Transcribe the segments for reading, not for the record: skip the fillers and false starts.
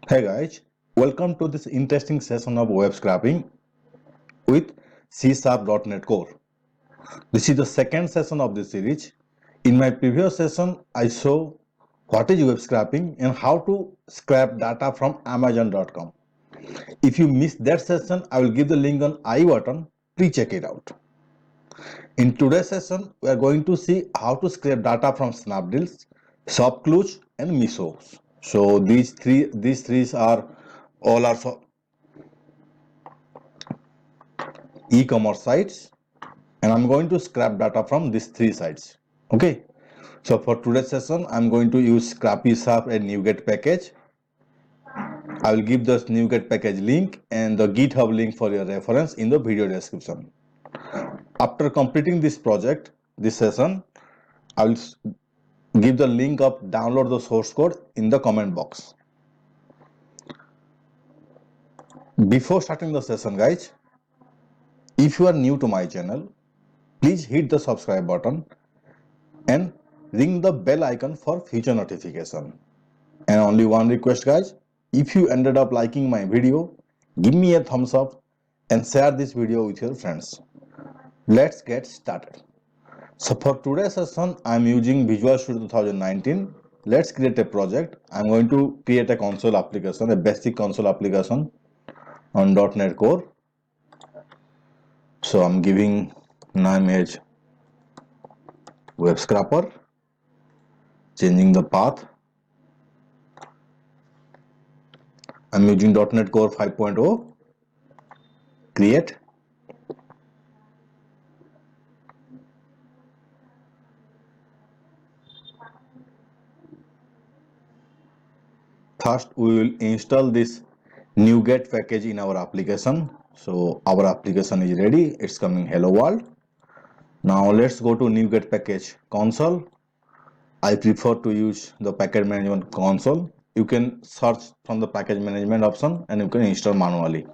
Hey guys, welcome to this interesting session of web scraping with C#.NET Core. This is the second session of this series. In my previous session, I show what is web scraping and how to scrap data from Amazon.com. If you missed that session, I will give the link on I button. Please check it out. In today's session, we are going to see how to scrape data from Snapdeals, Shopclues, and Miso. So these three are all are e-commerce sites, and I'm going to scrap data from these three sites. Okay, so for today's session I'm going to use Scrappy-Sharp and NuGet package. I will give the NuGet package link and the GitHub link for your reference in the video description. After completing this project, this session, I will give the link of download the source code in the comment box. Before starting the session guys, if you are new to my channel, please hit the subscribe button and ring the bell icon for future notification. And only one request guys, if you ended up liking my video, give me a thumbs up and share this video with your friends. Let's get started. So for today's session, I'm using Visual Studio 2019. Let's create a project. I'm going to create a console application, a basic console application on .NET Core. So I'm giving name as Web Scrapper, changing the path. I'm using .NET Core 5.0, create. First, we will install this NuGet package in our application. So our application is ready. It's coming hello world. Now let's go to NuGet package console. I prefer to use the package management console. You can search from the package management option and you can install manually.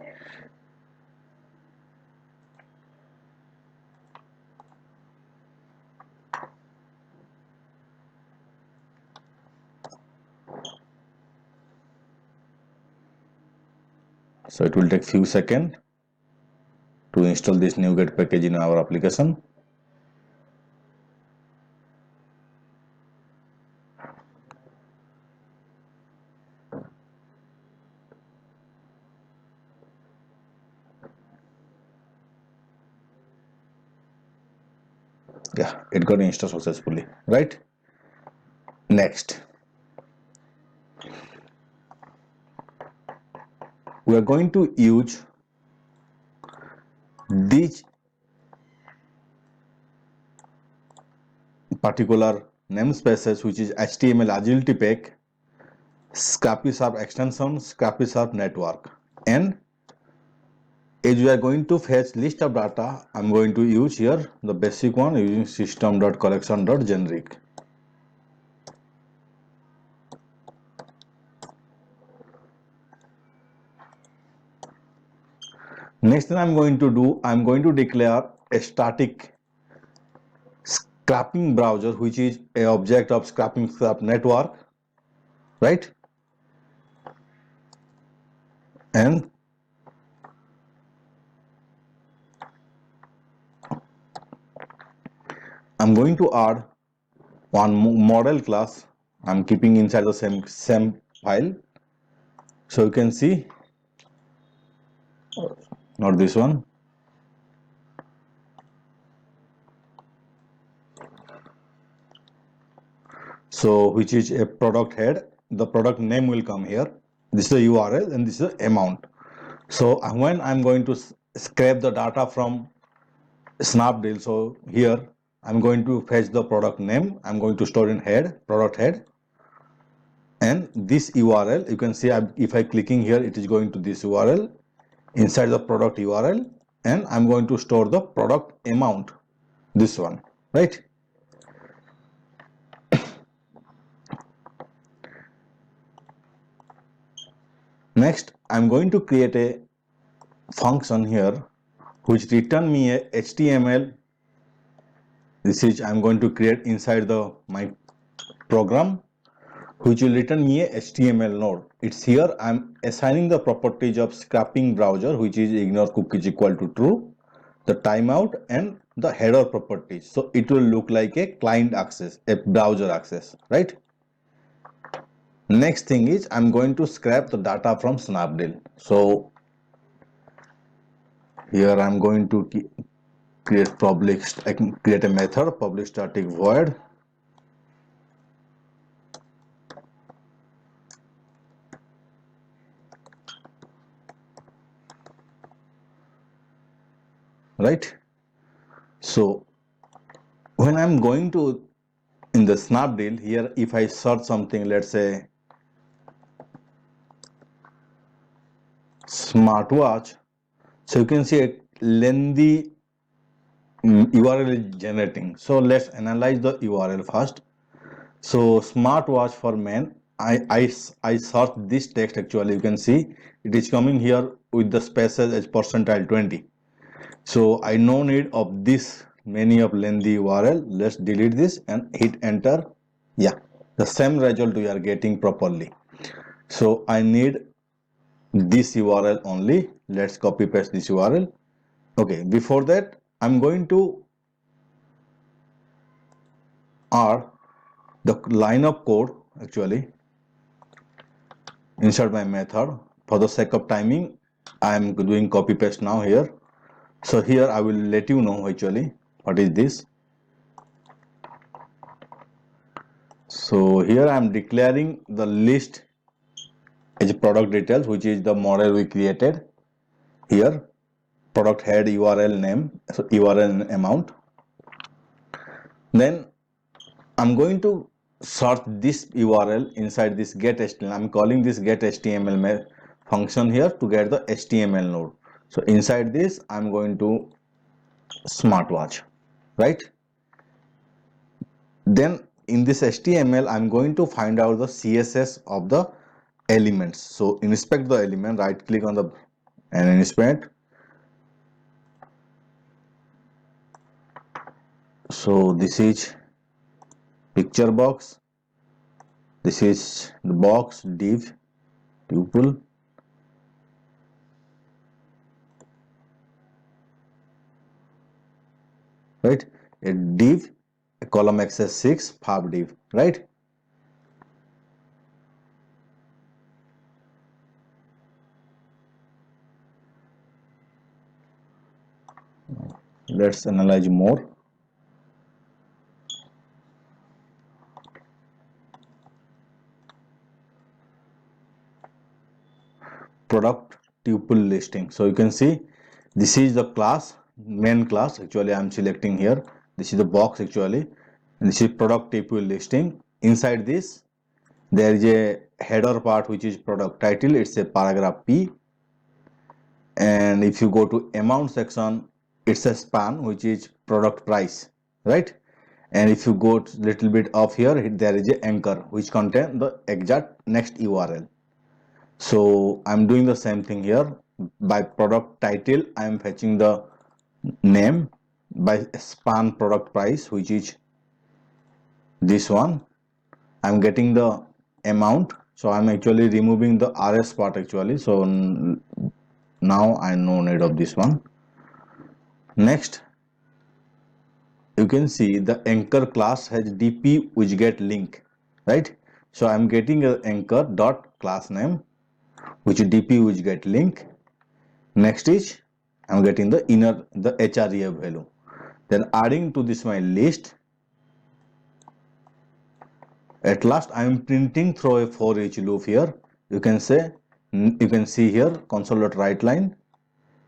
So it will take few seconds to install this NuGet package in our application. Yeah, it got installed successfully, right? Next, we are going to use these particular namespaces, which is HTML agility pack, Scrappy-Sharp extension, Scrappy-Sharp network, and as we are going to fetch list of data, I'm going to use here the basic one using system.collection.generic. Next thing I'm going to do, I'm going to declare a static scrapping browser, which is a object of Scrappy-Sharp network, right? And I'm going to add one model class. I'm keeping inside the same file. So you can see, not this one. So which is a product head. The product name will come here. This is the URL and this is the amount. So when I'm going to scrape the data from Snapdeal, so here I'm going to fetch the product name. I'm going to store in head, product head, and this URL. You can see if I clicking here, it is going to this URL inside the product URL, and I'm going to store the product amount, this one, right? Next, I'm going to create a function here which return me a HTML. This is I'm going to create inside the my program. which will return me a HTML node. It's here I'm assigning the properties of scrapping browser, which is ignore cookies equal to true, the timeout and the header properties. So it will look like a client access, a browser access, right? Next thing is I'm going to scrap the data from Snapdeal. So here I'm going to create public, I can create a method public static void. Right. So when I'm going to in the Snapdeal here, if I search something, let's say smartwatch, so you can see a lengthy URL is generating. So let's analyze the URL first. So smartwatch for men, I search this text. Actually you can see it is coming here with the spaces as percentile 20. So I no need of this many of lengthy URL. Let's delete this and hit enter. Yeah, the same result we are getting properly. So I need this URL only. Let's copy paste this URL. Okay, before that I'm going to R the line of code actually inside my method. For the sake of timing, I am doing copy paste now here. So here I will let you know actually what is this. So here I am declaring the list as product details, which is the model we created. Here product head URL name, so URL amount. Then I'm going to search this URL inside this get HTML. I'm calling this get HTML function here to get the HTML node. So inside this I'm going to smartwatch, right? Then in this HTML I'm going to find out the CSS of the elements. So inspect the element, right click on the and inspect. So this is picture box, this is the box, div, tuple, right? A div, a column access 6, pub div, right? Let's analyze more. Product tuple listing. So you can see this is the class, main class. Actually I'm selecting here. This is the box actually, and this is product tuple listing. Inside this there is a header part which is product title. It's a paragraph P, and if you go to amount section, it's a span which is product price, right? And if you go little bit off here, there is a anchor which contain the exact next URL. So I'm doing the same thing here. By product title I am fetching the name, by span product price which is this one, I'm getting the amount. So I'm actually removing the RS part actually. So now I no need of this one. Next you can see the anchor class has dp widget link, right? So I'm getting a anchor dot class name which is dp widget link. Next is I'm getting the inner the href value. Then adding to this my list. At last I am printing through a for each loop here. You can say, you can see here console.writeLine,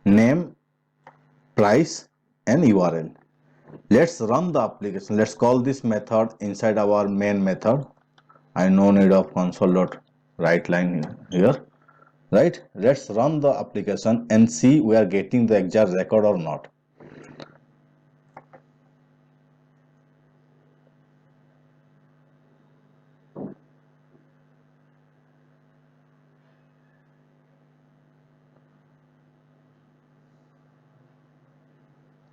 name, price and URL. Let's run the application. Let's call this method inside our main method. I no need of console.writeLine here, right? Let's run the application and see we are getting the exact record or not.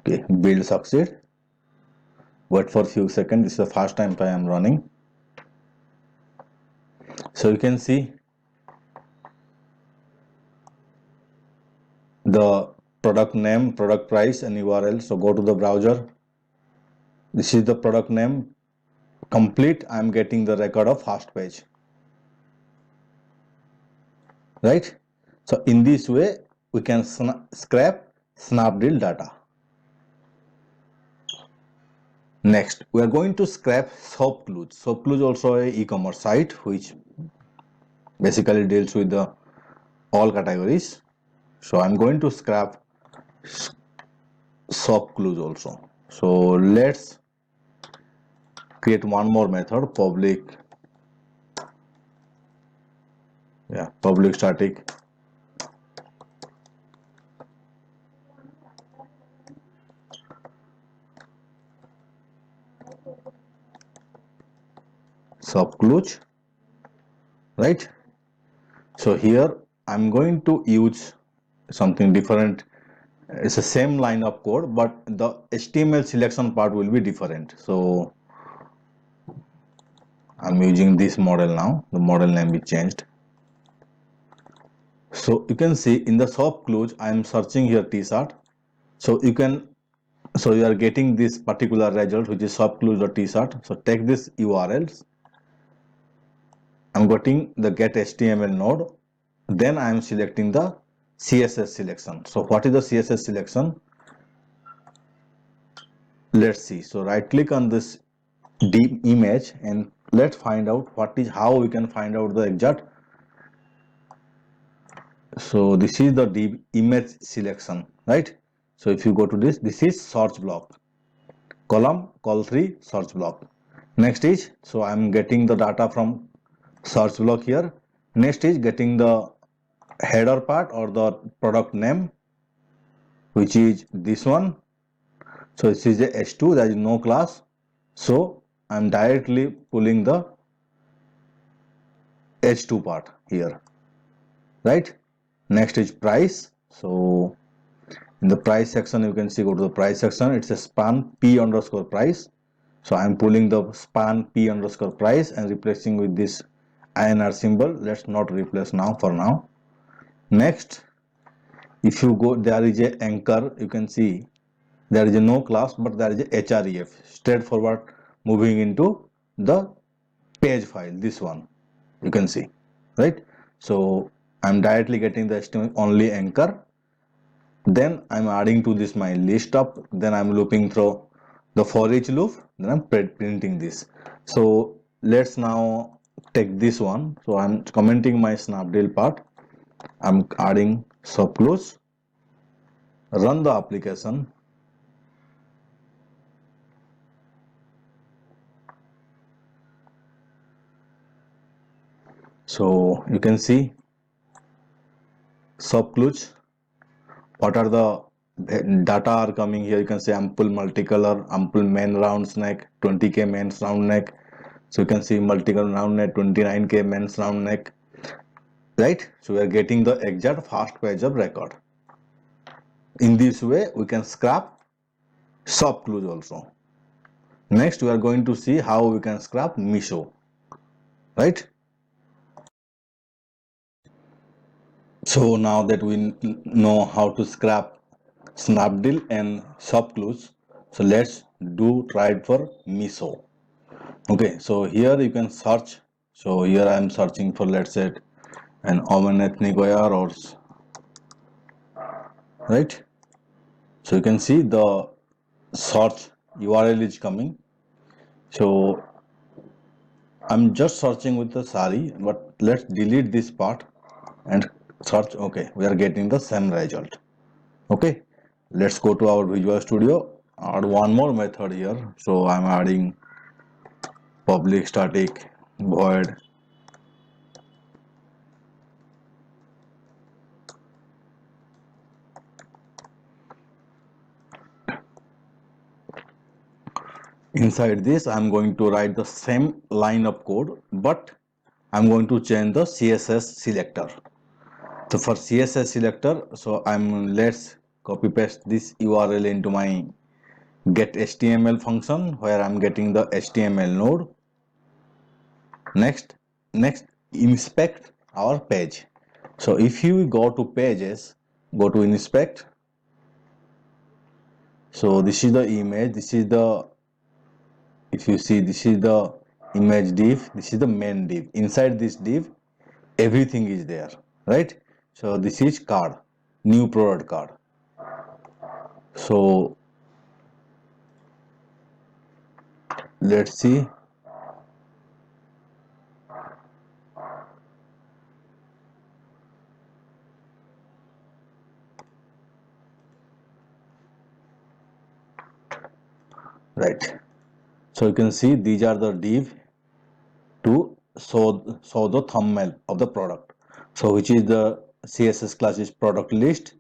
Okay, build succeed. Wait for few seconds. This is the first time I am running. So you can see the product name, product price and URL. So go to the browser. This is the product name. Complete. I am getting the record of first page. Right? So in this way, we can scrap Snapdeal data. Next, we are going to scrap ShopClues. ShopClues also a e-commerce site which basically deals with the all categories. So I'm going to scrap ShopClues also. So let's create one more method, public static ShopClues, right? So here I'm going to use something different. It's the same line of code, but the HTML selection part will be different. So I'm using this model now. The model name is changed. So you can see in the ShopClues, I am searching here t-shirt. So you are getting this particular result, which is ShopClues.tshirt. So take this URLs. I'm getting the get HTML node. Then I am selecting the CSS selection. So what is the CSS selection? Let's see. So right click on this deep image and let's find out how we can find out the exact. So this is the deep image selection, right? So if you go to this is search block, column col3 search block. Next is, so I'm getting the data from search block here. Next is getting the header part or the product name, which is this one. So this is a h2, there is no class. So I'm directly pulling the h2 part here, right? Next is price. So in the price section, you can see, go to the price section, it's a span p underscore price. So I'm pulling the span p underscore price and replacing with this INR symbol. Let's not replace now for now. Next, if you go, there is a anchor, you can see there is a no class, but there is a href, straightforward moving into the page file, this one you can see, right? So I'm directly getting the HTML only anchor. Then I'm adding to this my list up, then I'm looping through the for each loop, then I'm printing this. So let's now take this one. So I'm commenting my Snapdeal part, I'm adding ShopClues, run the application. So you can see ShopClues, what are the data are coming here. You can say ample multicolor, ample main round neck, 20k men's round neck. So you can see multicolor round neck, 29k men's round neck, right? So we are getting the exact first page of record. In this way we can scrap ShopClues also. Next we are going to see how we can scrap Meesho, right? So now that we know how to scrap Snapdeal and ShopClues, so let's try it for Meesho. Okay, so here you can search. So here I am searching for, let's say, an Oman ethnic wear, or right. So you can see the search URL is coming. So I'm just searching with the sari, but let's delete this part and search. Okay, we are getting the same result. Okay, let's go to our Visual Studio, add one more method here. So I'm adding public static void inside this. I'm going to write the same line of code, but I'm going to change the CSS selector. So for CSS selector, so let's copy paste this URL into my get HTML function, where I'm getting the HTML node. Next inspect our page. So if you go to pages, go to inspect. So this is the image, this is the, if you see, this is the image div, this is the main div. Inside this div, everything is there, right? So this is card, new product card. So let's see. Right. So you can see these are the div to show the thumbnail of the product. So which is the CSS class is product list.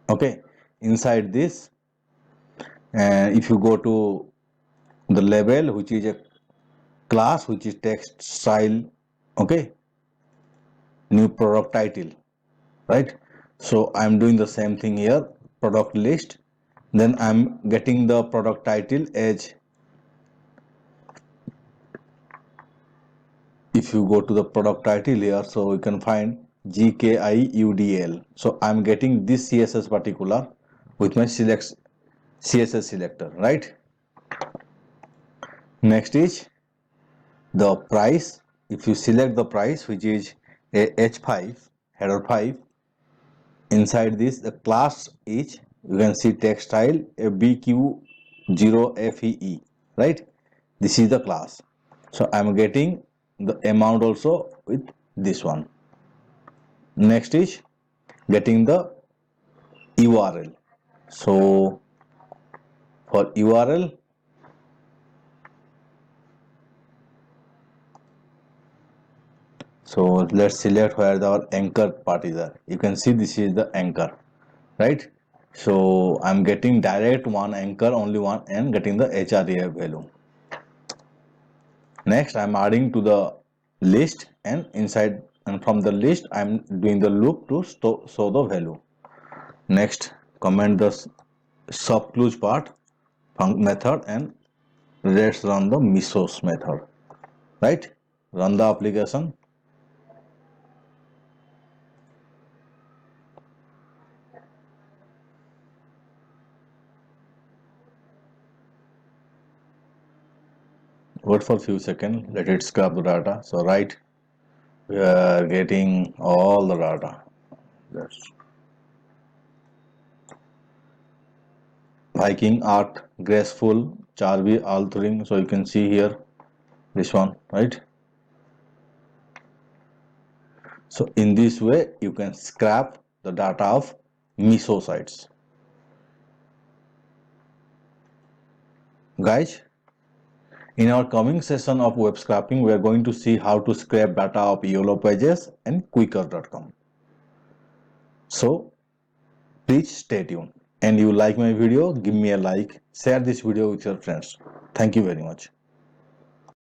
Okay. Inside this, and if you go to the label, which is a class, which is text style. Okay. New product title. Right. So I'm doing the same thing here. Product list. Then I'm getting the product title as, if you go to the product title here, so you can find GKIUDL. So I'm getting this CSS particular with my CSS selector, right? Next is the price. If you select the price, which is a H5, header 5, inside this the class is, you can see textile a BQ0FEE, right? This is the class. So I'm getting the amount also with this one. Next is getting the URL. So for URL, so let's select where our anchor part is there. You can see this is the anchor, right? So I'm getting direct one anchor, only one, and getting the HREF value. Next, I'm adding to the list, and inside and from the list, I'm doing the loop to show the value. Next, comment the subcluse part func method, and let's run the mesos method, right? Run the application. Wait for a few seconds, let it scrap the data. So right, we are getting all the data. That's Viking art, graceful, Charvi altering. So you can see here this one, right? So in this way, you can scrap the data of meso sites. Guys, in our coming session of web scraping, we are going to see how to scrape data of YOLO pages and Quicker.com. So please stay tuned. And you like my video, give me a like, share this video with your friends. Thank you very much.